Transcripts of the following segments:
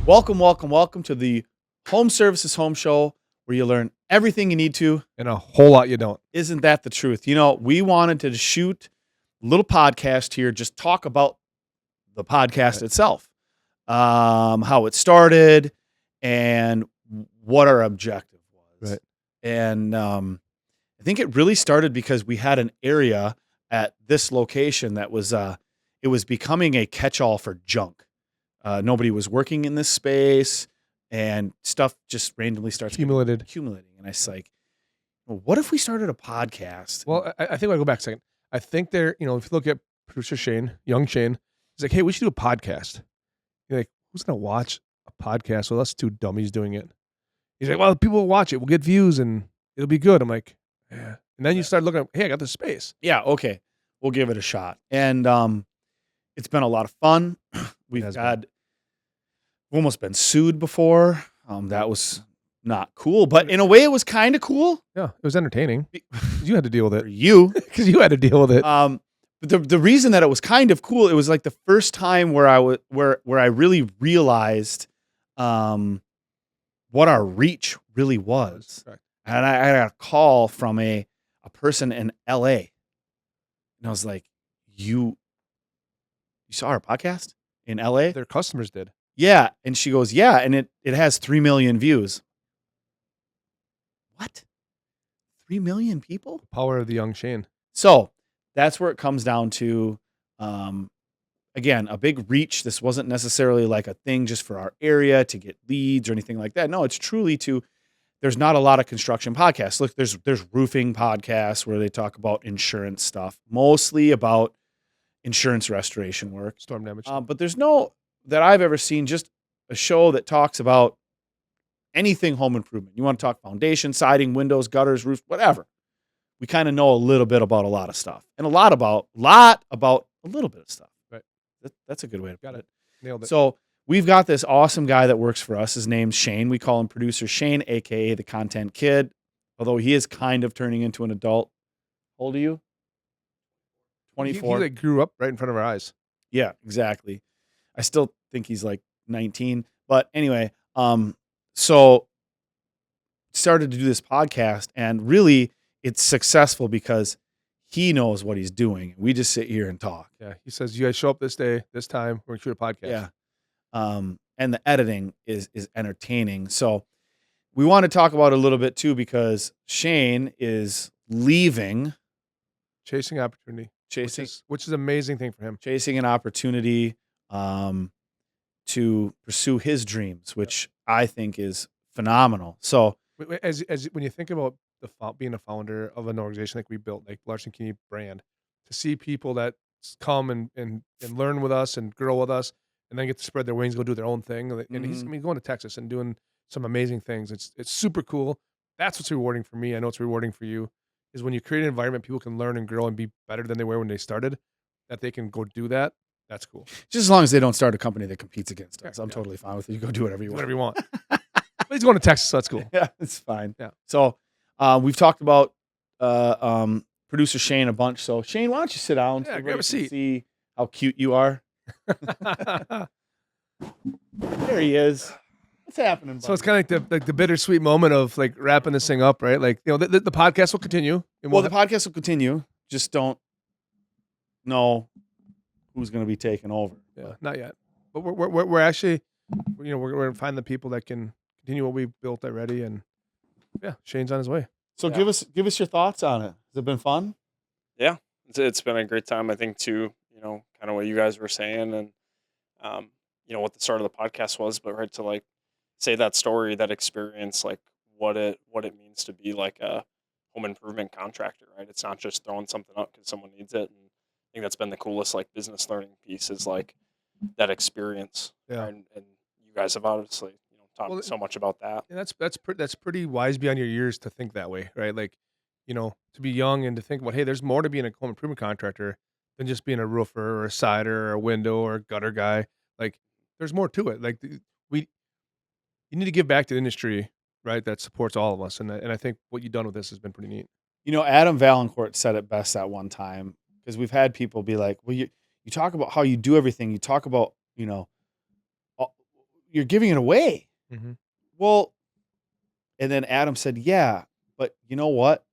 Welcome to the Home Services Home Show, where you learn everything you need to. And a whole lot you don't. Isn't that the truth? You know, we wanted to shoot a little podcast here, just talk about the podcast itself, how it started, and what our objective was. Right. And I think it really started because we had an area at this location that was it was becoming a catch-all for junk. Nobody was working in this space, and stuff just randomly starts Accumulating. And I was like, well, what if we started a podcast? Well, I think I'll go back a second. I think if you look at producer Shane, young Shane, he's like, hey, we should do a podcast. You're like, who's going to watch a podcast? Well, that's two dummies doing it. He's like, well, people will watch it. We'll get views and it'll be good. I'm like, yeah. And then you start looking at, hey, I got this space. Yeah, okay. We'll give it a shot. And it's been a lot of fun. We've almost been sued before. That was not cool, but in a way it was kind of cool. Yeah, it was entertaining. You had to deal with it. For you. Because you had to deal with it. But the reason that it was kind of cool, it was like the first time where I really realized what our reach really was. Correct. And I got a call from a person in LA. And I was like, you saw our podcast in LA? Their customers did. Yeah. And she goes, yeah. And it has 3 million views. What? 3 million people? The power of the young Shane. So that's where it comes down to, again, a big reach. This wasn't necessarily like a thing just for our area to get leads or anything like that. No, it's truly there's not a lot of construction podcasts. Look, there's roofing podcasts where they talk about insurance stuff, mostly about insurance restoration work. Storm damage. But there's no, that I've ever seen, just a show that talks about anything home improvement. You want to talk foundation, siding, windows, gutters, roofs, whatever. We kind of know a little bit about a lot of stuff, and a lot about a little bit of stuff. Right. That's a good way to put it. Nailed it. So we've got this awesome guy that works for us. His name's Shane. We call him producer Shane, aka the content kid. Although he is kind of turning into an adult. How old are you? 24. He like grew up right in front of our eyes. Yeah, exactly. I still think he's like 19. But anyway, so started to do this podcast, and really it's successful because he knows what he's doing. We just sit here and talk. Yeah. He says, you guys show up this day, this time, we're going to shoot a podcast. Yeah. And the editing is entertaining. So we want to talk about it a little bit too, because Shane is leaving. Chasing opportunity. Which is an amazing thing for him. Chasing an opportunity to pursue his dreams, which I think is phenomenal. So as when you think about being a founder of an organization like we built, like Larson Kenney brand, to see people that come and learn with us and grow with us, and then get to spread their wings, go do their own thing. And he's going to Texas and doing some amazing things. It's super cool. That's what's rewarding for me. I know it's rewarding for you. Is when you create an environment people can learn and grow and be better than they were when they started, that they can go do that. That's cool. Just as long as they don't start a company that competes against us, I'm totally fine with it. You go do whatever you want. Whatever you want. But he's going to Texas, so that's cool. Yeah, it's fine. Yeah. So we've talked about producer Shane a bunch. So Shane, why don't you sit down? Yeah, so grab a seat. See how cute you are. There he is. What's happening, buddy? So it's kind of like the bittersweet moment of like wrapping this thing up, right? Like, the podcast will continue. And Well, the podcast will continue. Just don't know who's going to be taking over. Yeah, not yet. But we're actually, we're going to find the people that can continue what we've built already, and yeah, Shane's on his way. So give us your thoughts on it. Has it been fun? Yeah, it's been a great time. I think too, kind of what you guys were saying, and what the start of the podcast was, but right to like say that story, that experience, like what it means to be like a home improvement contractor, right? It's not just throwing something up because someone needs it. And I think that's been the coolest like business learning piece, is like that experience. Yeah. And you guys have obviously talked so much about that. And that's pretty wise beyond your years to think that way, right? Like, to be young and to think about, hey, there's more to being a home improvement contractor than just being a roofer or a sider or a window or a gutter guy. Like, there's more to it. Like, you need to give back to the industry, right? That supports all of us. And I think what you've done with this has been pretty neat. Adam Valancourt said it best at one time, because we've had people be like, well, you talk about how you do everything. You talk about, you're giving it away. Mhm. Well, and then Adam said, yeah, but you know what?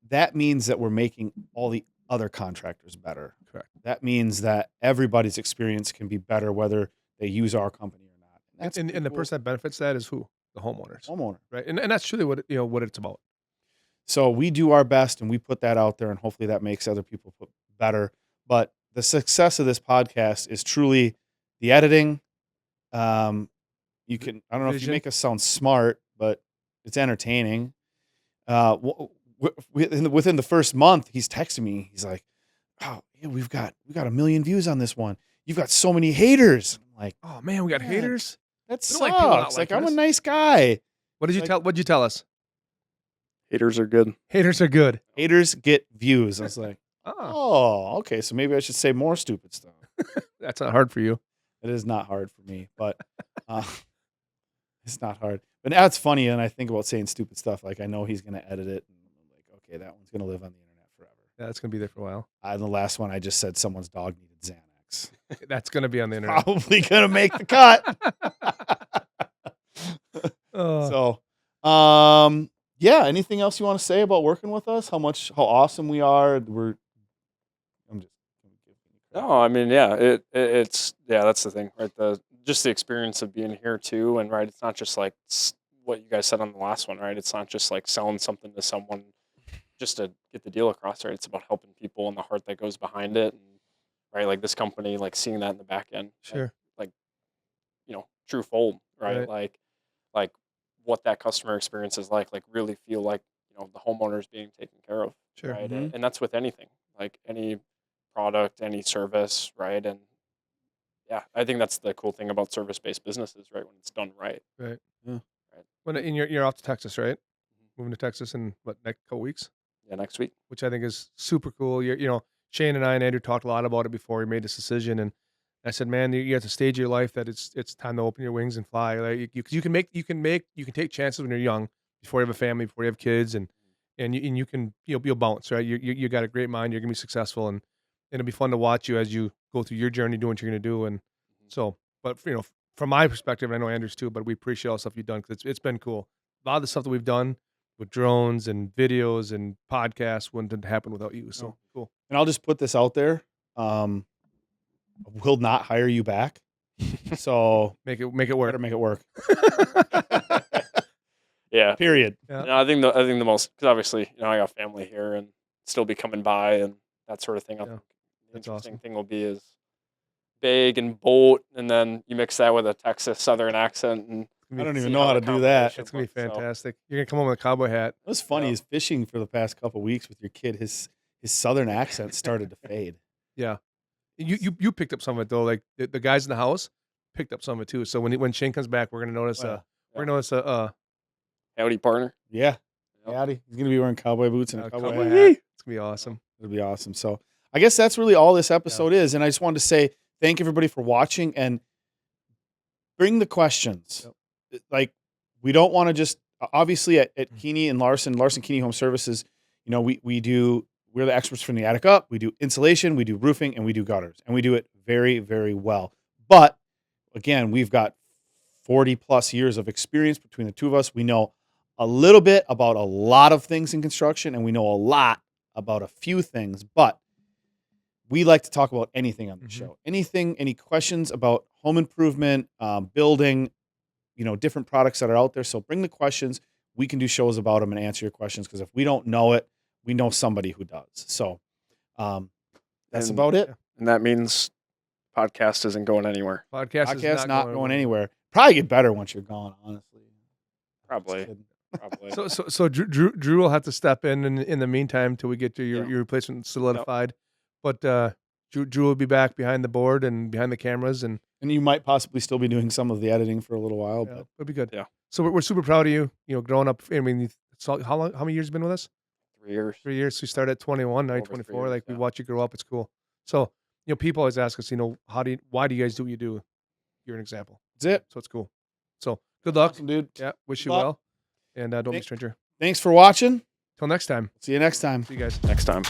That means that we're making all the other contractors better. Correct. That means that everybody's experience can be better, whether they use our company or not. That's And pretty the cool. person that benefits that is who? The homeowners, Homeowner. right? And that's truly what what it's about. So we do our best and we put that out there, and hopefully that makes other people put better. But the success of this podcast is truly the editing. You can, I don't know if you Vision. make us sound smart, but it's entertaining. Within the first month, he's texting me. He's like, "Oh, yeah, we got 1,000,000 views on this one. You've got so many haters." I'm like, Oh man, we got Man, haters. that We don't like people not sucks. Like, liking I'm a us. nice guy. What did you Like- tell? What'd you tell us? Haters are good. Haters are good. Haters get views. I was like, Oh, oh, okay. So maybe I should say more stupid stuff. that's not hard for you. It is not hard for me, but it's not hard. But now it's funny, and I think about saying stupid stuff. Like, I know he's going to edit it, and I'm like, okay, that one's going to live on the internet forever. Yeah, it's gonna be there for a while. And the last one, I just said someone's dog needed Xanax. That's gonna be on the internet. Probably going to make the cut. Oh, So, yeah. Anything else you want to say about working with us? How awesome we are? I'm just. No, I mean, yeah, it's that's the thing, right? Just the experience of being here too, and right, it's not just like what you guys said on the last one, right? It's not just like selling something to someone just to get the deal across, right? It's about helping people and the heart that goes behind it, and right, like this company, like seeing that in the back end, sure. like true fold, right? Right. Like what that customer experience is like really feel like the homeowner is being taken care of, Sure. right? Mhm. And that's with anything, like any product, any service, right? And yeah, I think that's the cool thing about service-based businesses, right? When it's done right. Right. Yeah. Right. When you're off to Texas, right? Moving to Texas in what, next couple weeks? Yeah, next week. Which I think is super cool. Shane and I and Andrew talked a lot about it before we made this decision, and I said, man, you're at the stage of your life that it's time to open your wings and fly. Like you can take chances when you're young, before you have a family, before you have kids, and you can you'll bounce, right? You got a great mind. You're gonna be successful, and it'll be fun to watch you as you go through your journey, doing what you're gonna do. And so, but from my perspective, and I know Andrew's too, but we appreciate all the stuff you've done because it's been cool. A lot of the stuff that we've done with drones and videos and podcasts wouldn't happen without you. So No. cool. And I'll just put this out there. Will not hire you back. So Make it work. better make it work. Yeah. Period. Yeah. I think the most, because obviously I got family here and still be coming by and that sort of thing. I Yeah, think the that's interesting awesome. thing will be is big and bold, and then you mix that with a Texas Southern accent, and I don't see even know how the to do that. combination It's gonna be works. So, fantastic. You're gonna come home with a cowboy hat. What's funny Yeah. is fishing for the past couple weeks with your kid. His southern accent started to fade. Yeah. You picked up some of it though. Like the guys in the house picked up some of it too. So when Shane comes back, we're gonna notice. Wow. We're gonna notice howdy, partner. Yeah, Yep. howdy. He's gonna be wearing cowboy boots and a a cowboy, cowboy hat. hat. It's gonna be awesome. It'll be awesome. So I guess that's really all this episode is. And I just wanted to say thank everybody for watching and bring the questions. Like, we don't want to just obviously at Keeney and Larson Keeney Home Services, we're the experts from the attic up. We do insulation, we do roofing, and we do gutters. And we do it very, very well. But again, we've got 40 plus years of experience between the two of us. We know a little bit about a lot of things in construction, and we know a lot about a few things, but we like to talk about anything on the show. Anything, any questions about home improvement, building, different products that are out there. So bring the questions. We can do shows about them and answer your questions, because if we don't know it, we know somebody who does. So that's And- about it. And that means podcast isn't going anywhere. Podcast Podcast is not going anywhere. Probably get better once you're gone, honestly. Probably. Just kidding. Probably. So Drew will have to step in the meantime till we get to your replacement solidified. But Drew will be back behind the board and behind the cameras, and And you might possibly still be doing some of the editing for a little while, yeah, but it'll be good. Yeah. So we're super proud of you. Growing up. I mean, how many years you been with us? 3 years. 3 years. So you started at 21, now you're Over 3 24. years, Like we yeah. watch you grow up. It's cool. So people always ask us, why do you guys do what you do? You're an example. that's it. So it's cool. So good luck. Awesome, dude. Yeah. Wish Good you luck. well. And don't be a Thank- stranger. Thanks for watching. Till next time. See you next time. See you guys. Next time.